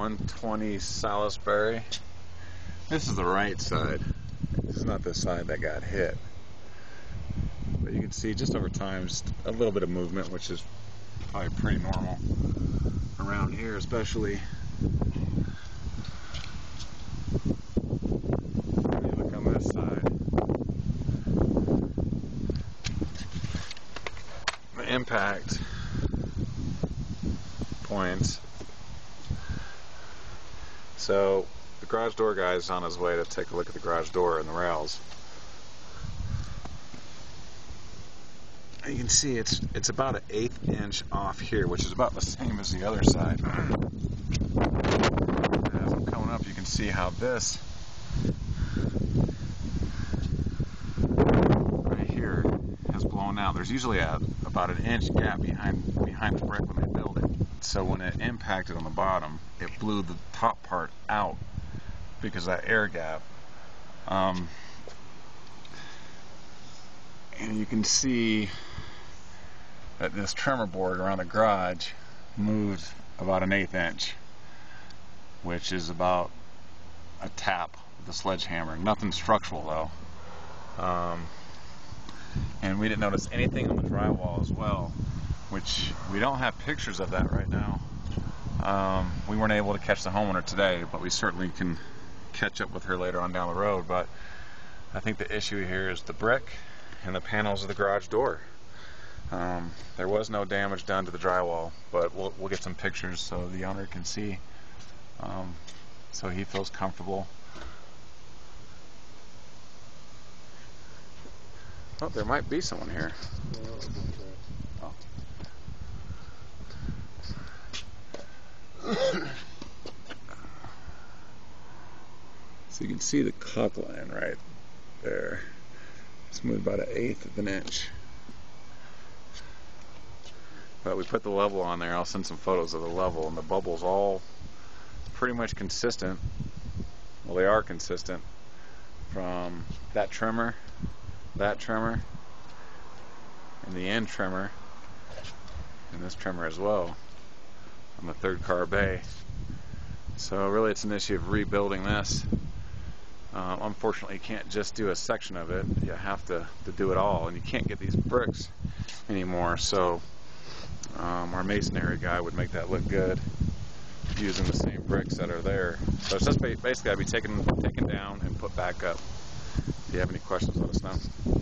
120 Salisbury. This is the right side. This is not the side that got hit. But you can see just over time, just a little bit of movement, which is probably pretty normal around here, especially. When you look on this side, the impact points. So the garage door guy is on his way to take a look at the garage door and the rails. You can see it's about an 1/8 inch off here, which is about the same as the other side. As I'm coming up, you can see how this right here has blown out. There's usually about an inch gap behind the brick when they build it. So when it impacted on the bottom, it blew the top part out because of that air gap. And you can see that this trimmer board around the garage moved about an 1/8 inch, which is about a tap with a sledgehammer. Nothing structural though. And we didn't notice anything on the drywall as well, which we don't have pictures of that right now. We weren't able to catch the homeowner today, but we certainly can catch up with her later on down the road. But I think the issue here is the brick and the panels of the garage door. There was no damage done to the drywall, but we'll get some pictures so the owner can see, so he feels comfortable. Oh, there might be someone here. Oh. So you can see the caulk line right there. It's moved about an 1/8 of an inch. But we put the level on there. I'll send some photos of the level, and the bubbles all pretty much consistent. Well, they are consistent from that trimmer, and the end trimmer, and this trimmer as well on the third car bay. So really it's an issue of rebuilding this. Unfortunately, you can't just do a section of it. You have to do it all, and you can't get these bricks anymore. So our masonry guy would make that look good using the same bricks that are there. So it's just basically got to be taken down and put back up. If you have any questions, let us know.